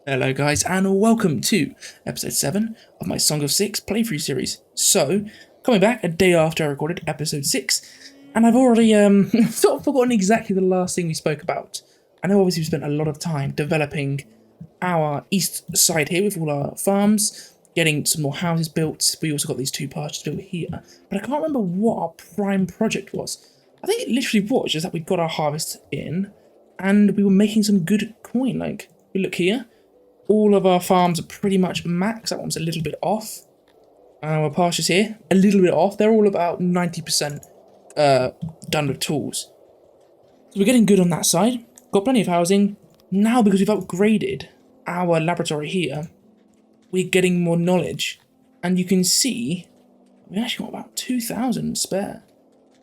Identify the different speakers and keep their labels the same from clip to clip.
Speaker 1: Hello guys and welcome to episode 7 of my Song of Six playthrough series. So, coming back a day after I recorded episode 6, and I've already sort of forgotten exactly the last thing we spoke about. I know obviously we spent a lot of time developing our east side here with all our farms, getting some more houses built. We also got these 2 pastures built here, but I can't remember what our prime project was. I think it literally was just that we got our harvest in, and we were making some good coin. Like, we look here. All of our farms are pretty much max. That one's a little bit off. Our pastures here, a little bit off. They're all about 90% done with tools. So we're getting good on that side. Got plenty of housing. Now, because we've upgraded our laboratory here, we're getting more knowledge. And you can see we actually got about 2,000 spare.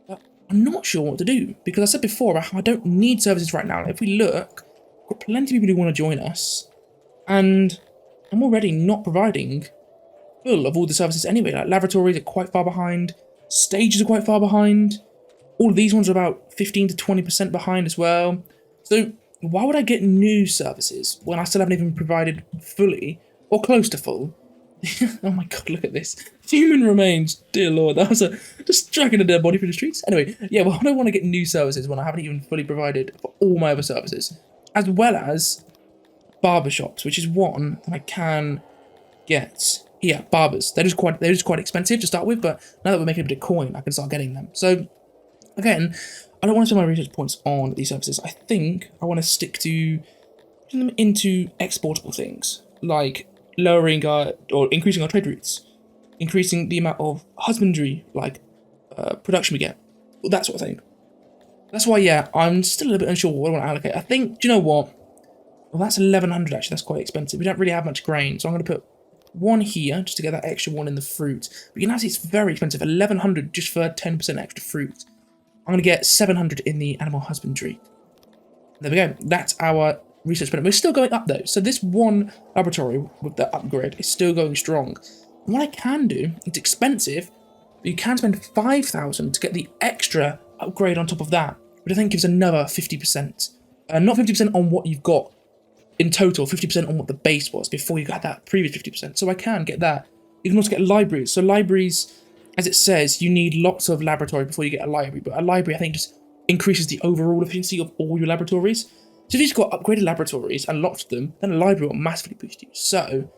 Speaker 1: But I'm not sure what to do, because I said before I don't need services right now. If we look, we've got plenty of people who want to join us. And I'm already not providing full of all the services anyway. Like, laboratories are quite far behind, stages are quite far behind, all of these ones are about 15 to 20% behind as well. So why would I get new services when I still haven't even provided fully or close to full? Oh my god, look at this. Human remains, dear lord, that was just dragging a dead body through the streets. Anyway, yeah, well, I don't want to get new services when I haven't even fully provided for all my other services, as well as barbershops, which is one that I can get. Yeah, barbers. They're just quite expensive to start with, but now that we're making a bit of coin, I can start getting them. So again, I don't want to spend my research points on these services. I think I want to stick to putting them into exportable things, like lowering our or increasing our trade routes, increasing the amount of husbandry, like production we get, that sort of thing. That's why, yeah, I'm still a little bit unsure what I want to allocate. I think, do you know what? Well, that's 1,100 actually, that's quite expensive. We don't really have much grain, so I'm going to put one here just to get that extra one in the fruit. But you can see it's very expensive, 1,100 just for 10% extra fruit. I'm going to get 700 in the animal husbandry. There we go, that's our research benefit. We're still going up though, so this one laboratory with the upgrade is still going strong. And what I can do, it's expensive, but you can spend 5,000 to get the extra upgrade on top of that, which I think gives another 50%. Not 50% on what you've got in total, 50% on what the base was before you got that previous 50%. So I can get that. You can also get libraries. So libraries, as it says, you need lots of laboratory before you get a library. But a library, I think, just increases the overall efficiency of all your laboratories. So if you've got upgraded laboratories and lots of them, then a library will massively boost you. So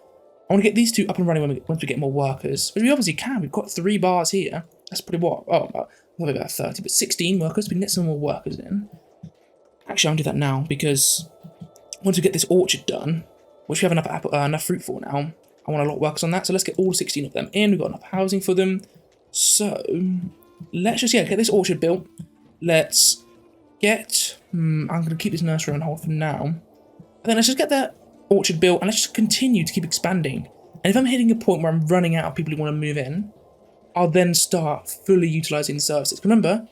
Speaker 1: I want to get these 2 up and running once we get more workers, which we obviously can. We've got 3 bars here. That's pretty what? Oh, probably about 30, but 16 workers. We can get some more workers in. Actually, I'll do that now because once we get this orchard done, which we have enough fruit for now, I want a lot of workers on that. So let's get all 16 of them in. We've got enough housing for them. So let's just get this orchard built. Let's get. I'm going to keep this nursery on hold for now. And then let's just get that orchard built and let's just continue to keep expanding. And if I'm hitting a point where I'm running out of people who want to move in, I'll then start fully utilizing the services. Remember,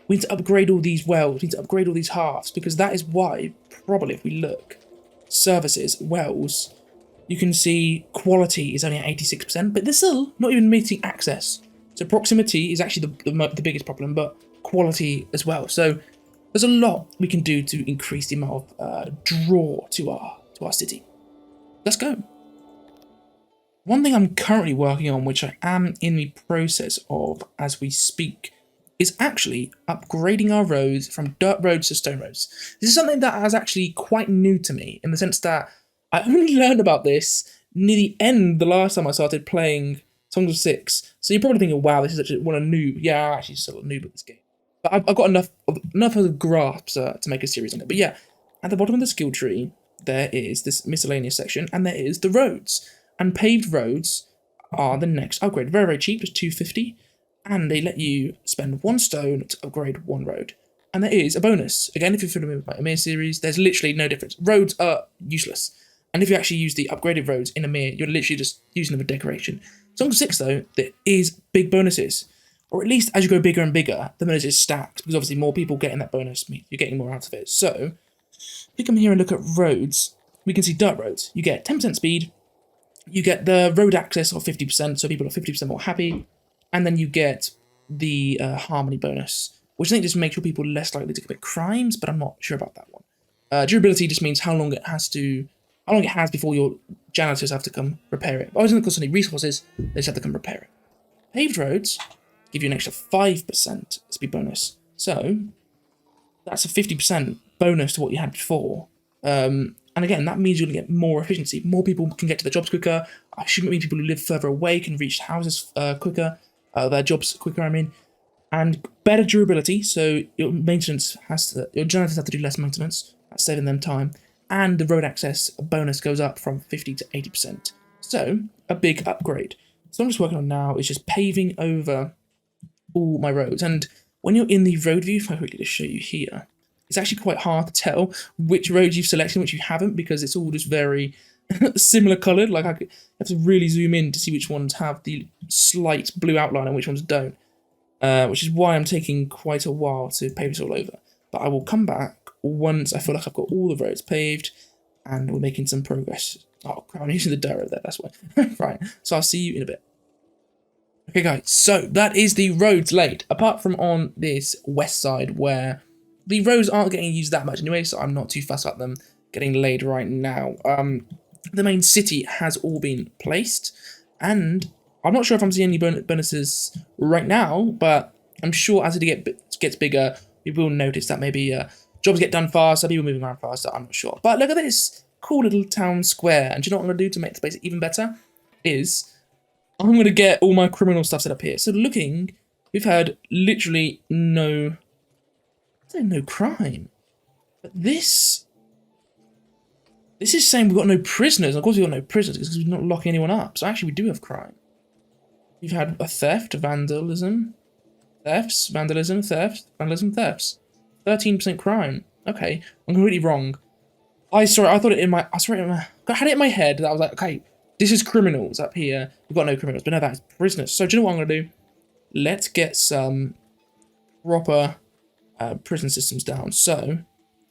Speaker 1: we need to upgrade all these wells. We need to upgrade all these halves because that is why, probably if we look, services, wells, you can see quality is only at 86%, but they're still not even meeting access. So proximity is actually the biggest problem, but quality as well. So there's a lot we can do to increase the amount of draw to our city. Let's go. One thing I'm currently working on, which I am in the process of as we speak, is actually upgrading our roads from dirt roads to stone roads. This is something that is actually quite new to me, in the sense that I only learned about this near the end the last time I started playing Songs of Six. So you're probably thinking, wow, this is actually what a noob. Yeah, I'm actually still a noob at this game. But I've got enough of a grasp to make a series on it. But yeah, at the bottom of the skill tree, there is this miscellaneous section, and there is the roads. And paved roads are the next upgrade. Very, very cheap, just 250. And they let you spend 1 stone to upgrade 1 road. And there is a bonus. Again, if you're familiar with my Amir series, there's literally no difference. Roads are useless. And if you actually use the upgraded roads in Amir, you're literally just using them for decoration. Song of 6, though, there is big bonuses. Or at least as you go bigger and bigger, the bonus is stacked. Because obviously more people getting that bonus means you're getting more out of it. So, if we come here and look at roads, we can see dirt roads. You get 10% speed. You get the road access of 50%, so people are 50% more happy. And then you get the harmony bonus, which I think just makes your people less likely to commit crimes, but I'm not sure about that one. Durability just means how long it has to how long it has before your janitors have to come repair it. But it doesn't cost any resources, they just have to come repair it. Paved roads give you an extra 5% speed bonus. So that's a 50% bonus to what you had before. And again, that means you're going to get more efficiency. More people can get to their jobs quicker. I shouldn't mean people who live further away can reach houses quicker, their jobs quicker, I mean. And better durability, so your janitors have to do less maintenance. That's saving them time. And the road access bonus goes up from 50 to 80%. So, a big upgrade. So I'm just working on now is just paving over all my roads. And when you're in the road view, if I quickly just show you here, it's actually quite hard to tell which roads you've selected and which you haven't, because it's all just very similar coloured. Like, I have to really zoom in to see which ones have the slight blue outline and which ones don't. Which is why I'm taking quite a while to pave this all over. But I will come back once I feel like I've got all the roads paved and we're making some progress. Oh crap, I'm using the dirt there, that's why. Right, so I'll see you in a bit. Okay guys, so that is the roads laid. Apart from on this west side where the roads aren't getting used that much anyway, so I'm not too fussed about them getting laid right now. The main city has all been placed, and I'm not sure if I'm seeing any bonuses right now, but I'm sure as it gets bigger, we will notice that maybe jobs get done faster, people moving around faster, I'm not sure. But look at this cool little town square, and do you know what I'm going to do to make the place even better? I'm going to get all my criminal stuff set up here. So looking, we've had literally no crime. But this is saying we've got no prisoners. Of course we've got no prisoners because we're not locking anyone up. So actually we do have crime. We've had a theft, vandalism, thefts, vandalism, theft, vandalism, thefts. 13% crime. Okay, I'm completely wrong. I had it in my head that I was like, okay, this is criminals up here. We've got no criminals, but no, that is prisoners. So do you know what I'm gonna do? Let's get some proper prison systems down. So,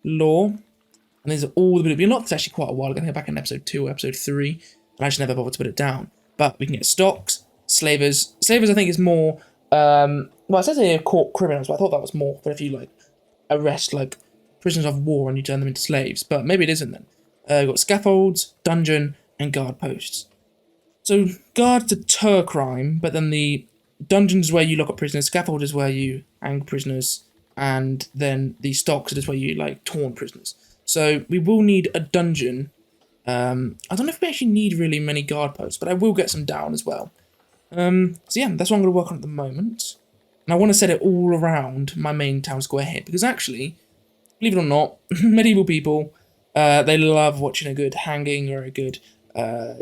Speaker 1: law, and these are all the bit. We unlocked this actually quite a while ago. I think back in episode 2 or episode 3, and I just never bothered to put it down. But we can get stocks, slavers. Slavers, I think, is more. Well, it says here court criminals, but I thought that was more for if you like arrest like prisoners of war and you turn them into slaves. But maybe it isn't then. We've got scaffolds, dungeon, and guard posts. So guards deter crime, but then the dungeon is where you lock up prisoners, scaffold is where you hang prisoners, and then the stocks is where you like taunt prisoners. So we will need a dungeon. I don't know if we actually need really many guard posts, but I will get some down as well. So yeah, that's what I'm going to work on at the moment. And I want to set it all around my main town square here, because actually, believe it or not, medieval people, they love watching a good hanging or a good, a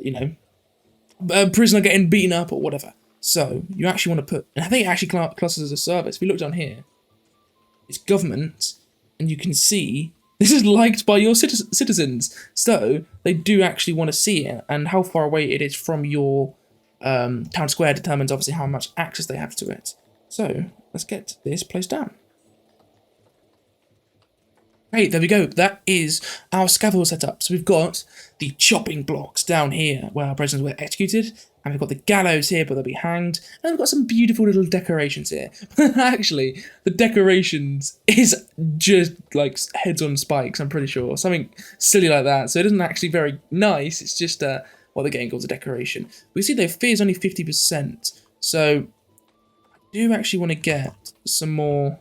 Speaker 1: prisoner getting beaten up or whatever. So you actually want to put, and I think it actually classes as a service. If you look down here, it's government, and you can see this is liked by your citizens. So they do actually want to see it, and how far away it is from your town square determines obviously how much access they have to it. So let's get this place down. Great, there we go. That is our scaffold setup. So we've got the chopping blocks down here where our prisoners were executed, and we've got the gallows here where they'll be hanged, and we've got some beautiful little decorations here. Actually, the decorations is just like heads on spikes, I'm pretty sure. Something silly like that. So it isn't actually very nice, it's just what they're getting called a decoration. We see their fear is only 50%, so I do actually want to get some more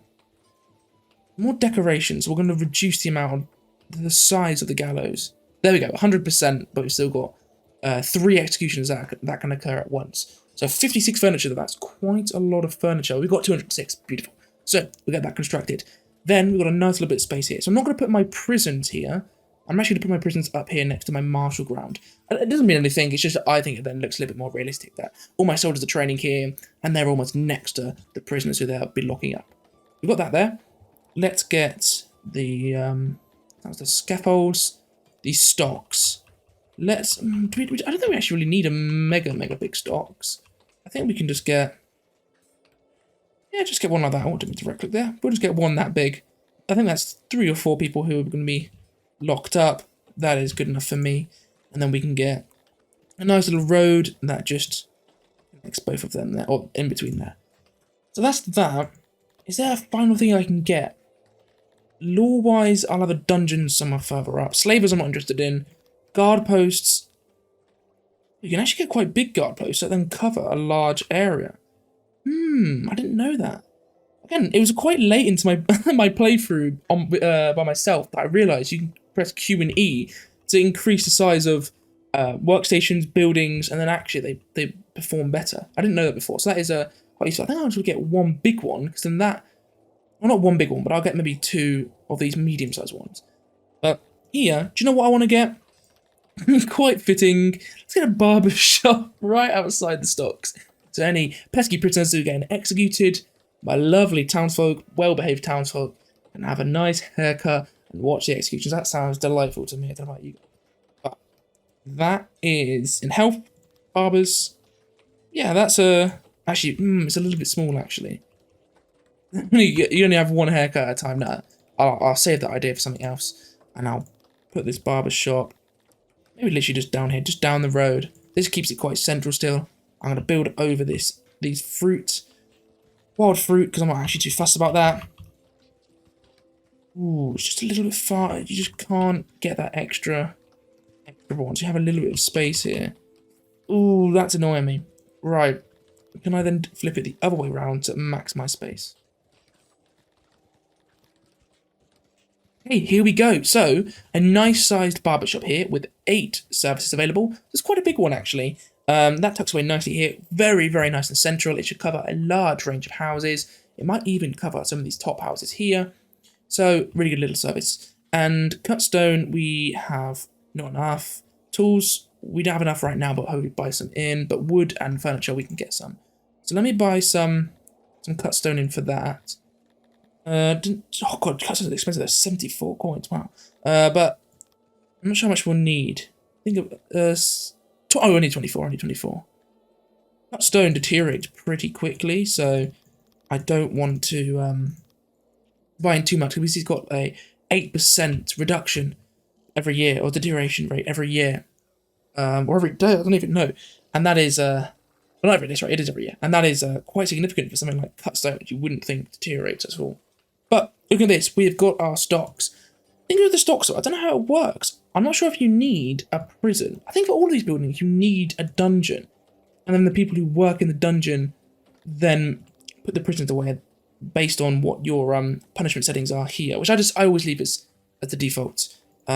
Speaker 1: decorations. We're going to reduce the amount of the size of the gallows. There we go, 100%, but we've still got 3 executions that can occur at once. So 56 furniture, that's quite a lot of furniture. We've got 206, beautiful. So we'll get that constructed. Then we've got a nice little bit of space here. So I'm not going to put my prisons here. I'm actually going to put my prisons up here next to my martial ground. It doesn't mean anything, it's just that I think it then looks a little bit more realistic that all my soldiers are training here, and they're almost next to the prisoners who they'll be locking up. We've got that there. Let's get the scaffolds, the stocks. I don't think we actually really need a mega big stocks. I think we can just get, just get one like that. I want to right click there. We'll just get one that big. I think that's 3 or 4 people who are going to be locked up. That is good enough for me. And then we can get a nice little road that just connects both of them there, or in between there. So that's that. Is there a final thing I can get? Law-wise, I'll have a dungeon somewhere further up. Slavers I'm not interested in. guard posts. You can actually get quite big guard posts that then cover a large area. I didn't know that. Again, it was quite late into my my playthrough on by myself that I realised you can press Q and E to increase the size of workstations, buildings, and then actually they perform better. I didn't know that before, so that is quite useful. I think I'll just get one big one, because then that, well, not one big one, but I'll get maybe 2 of these medium-sized ones. But here, do you know what I want to get? Quite fitting. Let's get a barber shop right outside the stocks. So any pesky prisoners who are getting executed, my lovely townsfolk, well-behaved townsfolk, can have a nice haircut and watch the executions. That sounds delightful to me. I don't know about you. But that is in health, barbers. Yeah, that's actually, it's a little bit small actually. You only have one haircut at a time. Now, I'll save that idea for something else, and I'll put this barber shop maybe literally just down here, just down the road. This keeps it quite central still. I'm gonna build over these fruit, wild fruit, because I'm not actually too fussed about that. Ooh, it's just a little bit far. You just can't get that extra ones. You have a little bit of space here. Ooh, that's annoying me. Right, can I then flip it the other way around to max my space? Hey, here we go. So, a nice sized barbershop here with 8 services available. It's quite a big one actually. That tucks away nicely here. Very, very nice and central. It should cover a large range of houses. It might even cover some of these top houses here. So, really good little service. And cut stone, we have not enough. Tools, we don't have enough right now, but hopefully buy some in. But wood and furniture, we can get some. So let me buy some cut stone in for that. Oh god, cut stone's expensive. That's 74 coins. Wow. But I'm not sure how much we'll need. I think I need 24. I need 24. Cut stone deteriorates pretty quickly, so I don't want to buy in too much, because he's got a 8% reduction every year, or deterioration rate every year, or every day. I don't even know. And that is well, not every day, right? It is every year, and that is quite significant for something like cut stone, which you wouldn't think deteriorates at all. But look at this. We've got our stocks. Think of the stocks. I don't know how it works. I'm not sure if you need a prison. I think for all of these buildings, you need a dungeon. And then the people who work in the dungeon then put the prisoners away based on what your punishment settings are here, which I always leave as the default. So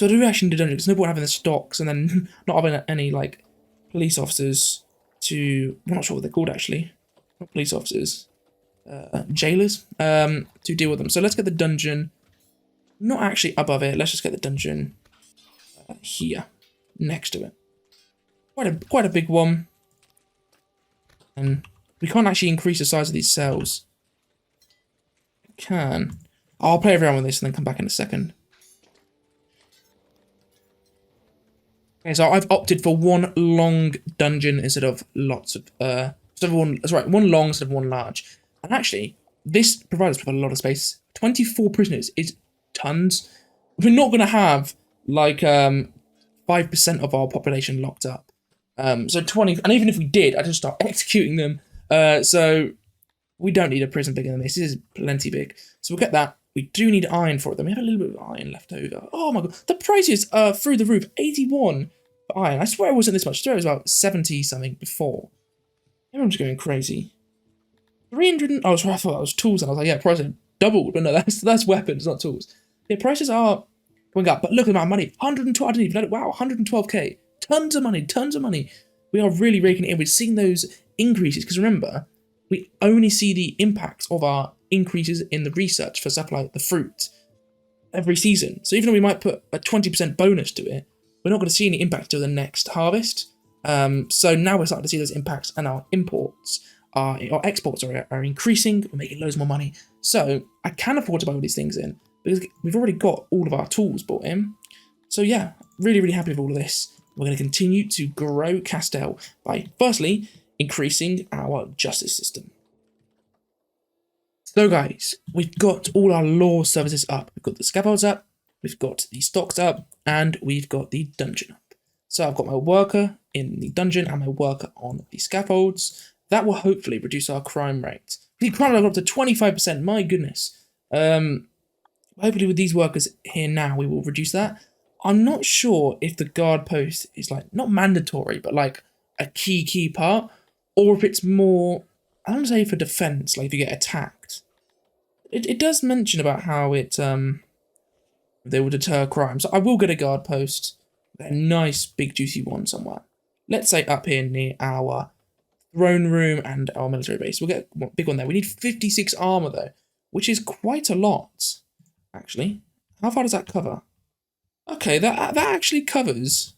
Speaker 1: I do actually need a dungeon, because no point having the stocks and then not having any like police officers to, I'm not sure what they're called actually. Not police officers. Jailers to deal with them. So let's get the dungeon not actually above it. Let's just get the dungeon here next to it. Quite a big one, and we can't actually increase the size of these cells. We can. I'll play around with this and then come back in a second. Okay, so I've opted for one long dungeon instead of lots of one long instead of one large. And actually, this provides us with a lot of space. 24 prisoners is tons. We're not going to have, like, 5% of our population locked up. So 20, and even if we did, I'd just start executing them. So we don't need a prison bigger than this. This is plenty big. So we'll get that. We do need iron for them. We have a little bit of iron left over. Oh my god. The prices are through the roof. 81 for iron. I swear it wasn't this much. I swear it was about 70 something before. Everyone's going crazy. 300. I thought that was tools, and I was like, yeah, prices have doubled, but no, that's weapons, not tools. Yeah, prices are going up, but look at the amount of money. 112. I didn't even know it. Wow, 112k. Tons of money. Tons of money. We are really raking it in. We're seeing those increases, because remember, we only see the impacts of our increases in the research for stuff like the fruit every season. So even though we might put a 20% bonus to it, we're not going to see any impact till the next harvest. So now we're starting to see those impacts, and our exports are increasing. We're making loads more money. So I can afford to buy all these things in, because we've already got all of our tools bought in. So yeah, really, really happy with all of this. We're going to continue to grow Castell by, firstly, increasing our justice system. So guys, we've got all our law services up. We've got the scaffolds up, we've got the stocks up, and we've got the dungeon up. So I've got my worker in the dungeon and my worker on the scaffolds. That will hopefully reduce our crime rate. The crime rate up to 25%, my goodness. Hopefully with these workers here now, we will reduce that. I'm not sure if the guard post is like not mandatory, but like a key part, or if it's more, I don't say for defense, like if you get attacked. It does mention about how they will deter crime. So I will get a guard post, a nice big juicy one somewhere. Let's say up here near our throne room and our military base. We'll get a big one there. We need 56 armor though, which is quite a lot, actually. How far does that cover? Okay, that actually covers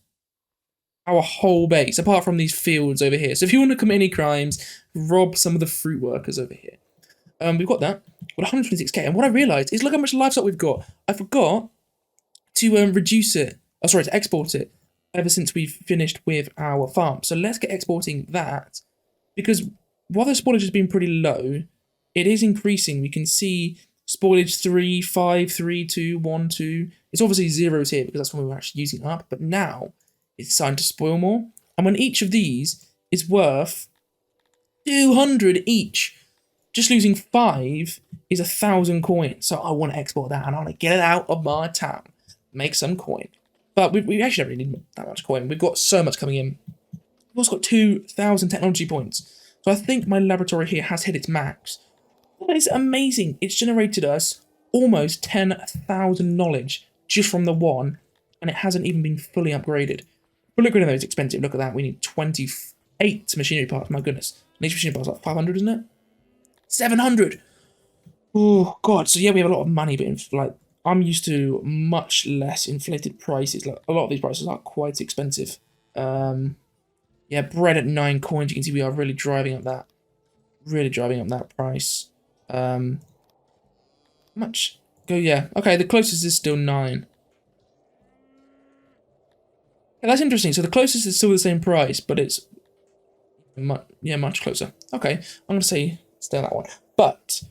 Speaker 1: our whole base, apart from these fields over here. So if you want to commit any crimes, rob some of the fruit workers over here. We've got that. We've got 126k. And what I realised is look how much livestock we've got. I forgot to reduce it. Oh, sorry, to export it ever since we've finished with our farm. So let's get exporting that. Because while the spoilage has been pretty low, it is increasing. We can see spoilage 3, 5, 3, 2, 1, 2. It's obviously zeros here because that's when we were actually using up. But now it's starting to spoil more. And when each of these is worth 200 each, just losing 5 is 1,000 coins. So I want to export that and I want to get it out of my town. Make some coin. But we actually don't really need that much coin. We've got so much coming in. We've also got 2,000 technology points. So I think my laboratory here has hit its max. That is amazing. It's generated us almost 10,000 knowledge just from the one. And it hasn't even been fully upgraded. But look at those expensive. Look at that. We need 28 machinery parts. My goodness. Each machinery part's like 500, isn't it? 700. Oh god. So yeah, we have a lot of money, but like I'm used to much less inflated prices. Like a lot of these prices are quite expensive. Yeah, bread at 9 coins. You can see we are really driving up that. Really driving up that price. Much go yeah. Okay, the closest is still 9. Yeah, that's interesting. So the closest is still the same price, but it's much closer. Okay, I'm gonna say stay on that one. But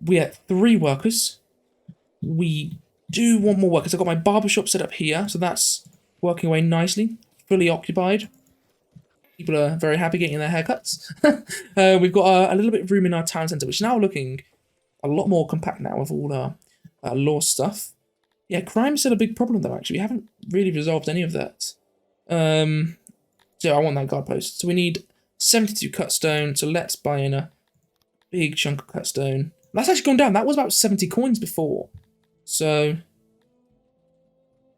Speaker 1: we have 3 workers. We do want more workers. I've got my barbershop set up here, so that's working away nicely, fully occupied. People are very happy getting their haircuts. We've got a little bit of room in our town centre, which is now looking a lot more compact now with all our law stuff. Yeah, crime's still a big problem though, actually. We haven't really resolved any of that. So I want that guard post. So we need 72 cut stone, so let's buy in a big chunk of cut stone. That's actually gone down. That was about 70 coins before. So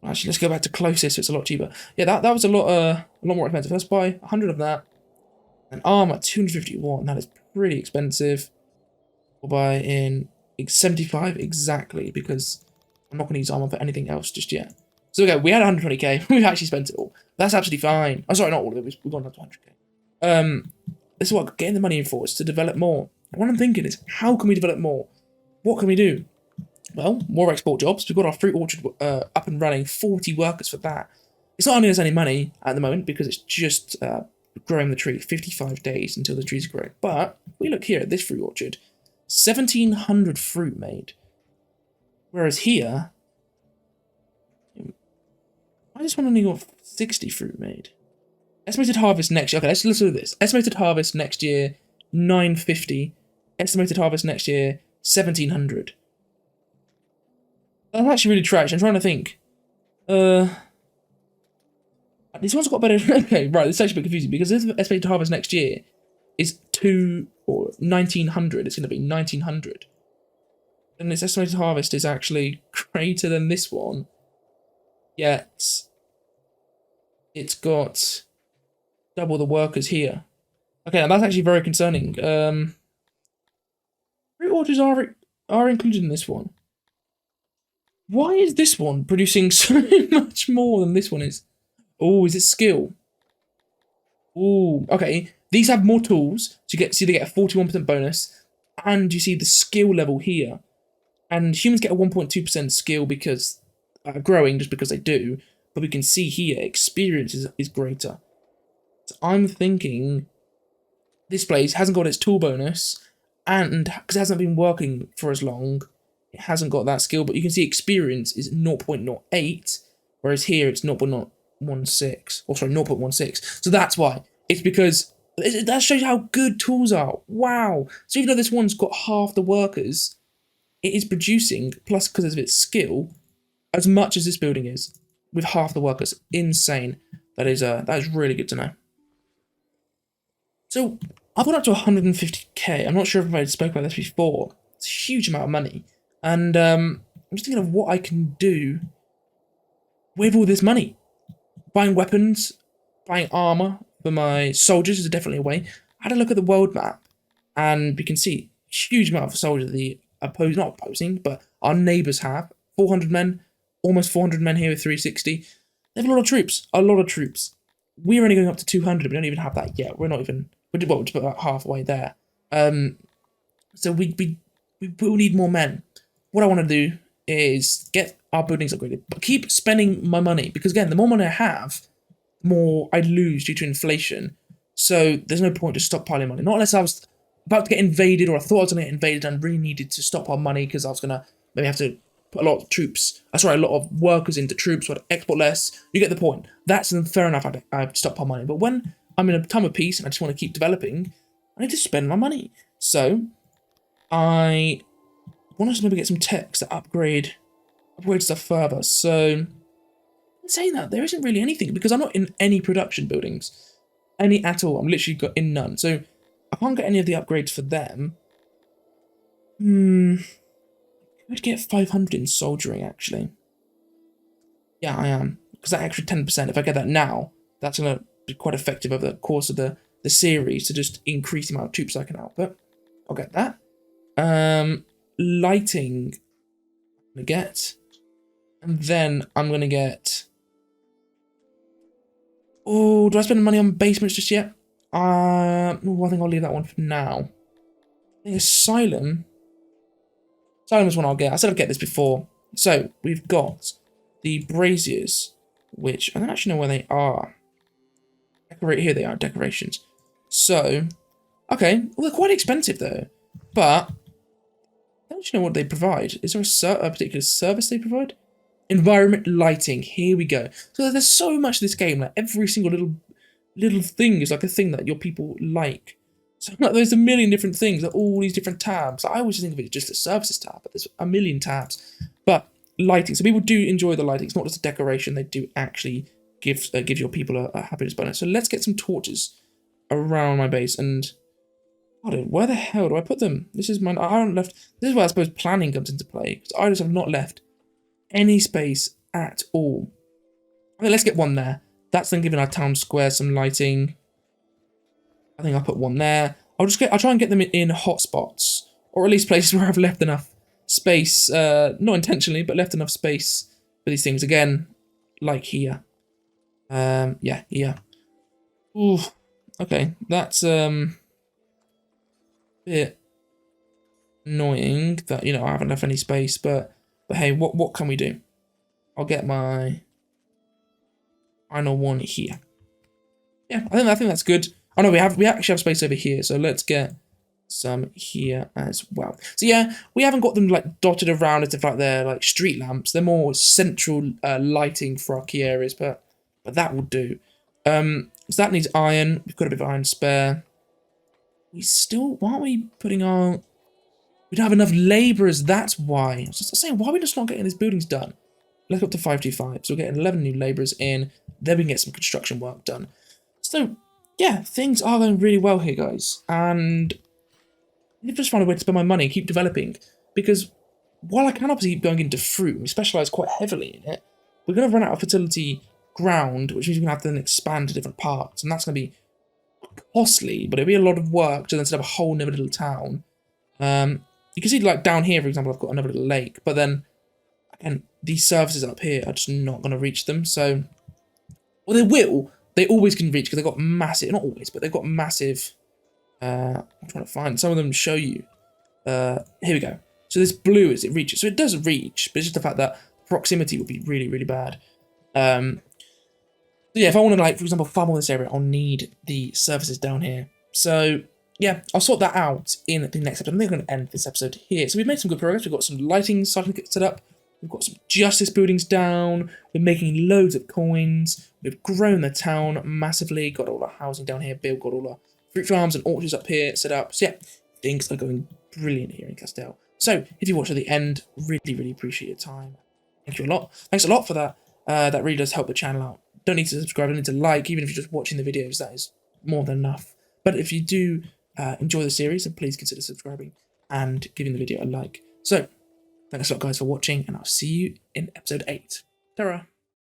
Speaker 1: actually, let's go back to closest, so it's a lot cheaper. Yeah, that was a lot more expensive. Let's buy 100 of that. And armor, 251. That is pretty expensive. We'll buy in 75 exactly, because I'm not going to use armor for anything else just yet. So okay, we had 120k. We've actually spent it all. That's absolutely fine. I'm sorry, not all of it. We've gone up to 100k. This is what getting the money in for, is to develop more. What I'm thinking is, how can we develop more? What can we do? Well, more export jobs. We've got our fruit orchard up and running, 40 workers for that. It's not earning us any money at the moment because it's just growing the tree, 55 days until the trees grow. But if we look here at this fruit orchard, 1,700 fruit made. Whereas here, I just want only got 60 fruit made. Estimated harvest next year. Okay, let's listen to this. Estimated harvest next year, 950. Estimated harvest next year, 1,700. That's actually really trash. I'm trying to think. This one's got better. Okay, right. This is actually a bit confusing because this estimated harvest next year is 1,900. It's going to be 1,900. And this estimated harvest is actually greater than this one. Yet it's got double the workers here. Okay, now that's actually very concerning. Fruit orchards are included in this one. Why is this one producing so much more than this one is? Oh, is it skill? Oh, okay. These have more tools, so they get a 41% bonus, and you see the skill level here. And humans get a 1.2% skill because growing, just because they do. But we can see here, experience is greater. So I'm thinking this place hasn't got its tool bonus, and because it hasn't been working for as long, it hasn't got that skill. But you can see experience is 0.08, whereas here it's 0.16, or sorry, 0.16. So that's why. It's because that shows you how good tools are. Wow. So even though this one's got half the workers, it is producing, plus because of its skill, as much as this building is. with half the workers. Insane. That is really good to know. So I've got up to 150k. I'm not sure if I spoke about this before. It's a huge amount of money. And I'm just thinking of what I can do with all this money. Buying weapons, buying armor for my soldiers is definitely a way. I had a look at the world map, and we can see huge amount of soldiers not opposing, but our neighbours have 400 men, almost 400 men here with 360. They have a lot of troops, We're only going up to 200. We don't even have that yet. We're about halfway there. So we will need more men. What I want to do is get our buildings upgraded, but keep spending my money, because again, the more money I have, the more I lose due to inflation. So there's no point to stockpiling money. Not unless I was about to get invaded, or I thought I was going to get invaded and really needed to stockpile money because I was going to maybe have to put a lot of workers into troops, or export less. You get the point. That's fair enough. I stockpile money. But when I'm in a time of peace and I just want to keep developing, I need to spend my money. So I want to maybe get some techs that upgrade stuff further. So in saying that, there isn't really anything, because I'm not in any production buildings, any at all. I'm literally got in none. So I can't get any of the upgrades for them. I'd get 500 in soldiering, actually. Yeah, I am. Because that extra 10%, if I get that now, that's going to be quite effective over the course of the series to just increase the amount of troops I can output. I'll get that. Lighting, I'm going to get. And then I'm going to get... Oh, do I spend money on basements just yet? I think I'll leave that one for now. I think Asylum. Asylum is one I'll get. I said I'd get this before. So, we've got the braziers, which I don't actually know where they are. Here they are, decorations. So, okay. Well, they're quite expensive, though. But, I don't actually know what they provide. Is there a particular service they provide? Environment lighting. Here we go. So, there's so much of this game. Like, every single little thing is like a thing that your people like. So like, there's a million different things, like all these different tabs. I always think of it as just a services tab, but there's a million tabs. But lighting, so people do enjoy the lighting. It's not just a decoration; they do actually give your people a happiness bonus. So let's get some torches around my base. And where the hell do I put them? This is mine. I haven't left. This is where I suppose planning comes into play, because I just have not left any space at all. Okay, let's get one there. That's then giving our town square some lighting. I think I'll put one there. I'll try and get them in hot spots, or at least places where I've left enough space, not intentionally, but left enough space for these things. Again, like here. Yeah, here. Ooh, okay, that's bit annoying that I haven't left any space, but hey, what can we do? I'll get my final one here. Yeah, I think that's good. Oh no, we actually have space over here, so let's get some here as well. So yeah, we haven't got them like dotted around as if like they're like street lamps. They're more central lighting for our key areas, but that will do. So that needs iron. We've got a bit of iron spare. Why aren't we putting our... We don't have enough labourers, that's why. I was just saying, why are we just not getting these buildings done? Let's go up to 525. So we're getting 11 new labourers in. Then we can get some construction work done. So, yeah, things are going really well here, guys. And I need to just find a way to spend my money and keep developing. Because while I can obviously keep going into fruit, we specialise quite heavily in it, we're going to run out of fertility ground, which means we're going to have to then expand to different parts. And that's going to be costly, but it'll be a lot of work to then set up a whole new little town. You can see, like, down here, for example, I've got another little lake. But then, again, these services up here are just not going to reach them. So, well, they will. They always can reach because they've got massive, not always, but they've got massive, I'm trying to find some of them to show you. Here we go. So this blue is it reaches. So it does reach, but it's just the fact that proximity would be really, really bad. So yeah, if I want to, like, for example, farm all this area, I'll need the services down here. So yeah, I'll sort that out in the next episode. I think I'm going to end this episode here. So we've made some good progress. We've got some lighting starting to get set up. We've got some justice buildings down. We're making loads of coins. We've grown the town massively. Got all our housing down here built. Got all our fruit farms and orchards up here set up. So yeah, things are going brilliant here in Castell. So if you watch to the end, really, really appreciate your time. Thank you a lot. Thanks a lot for that. That really does help the channel out. Don't need to subscribe, don't need to like, even if you're just watching the videos, that is more than enough. But if you do enjoy the series, then please consider subscribing and giving the video a like. So, thanks a lot guys for watching, and I'll see you in episode 8. Ta-ra!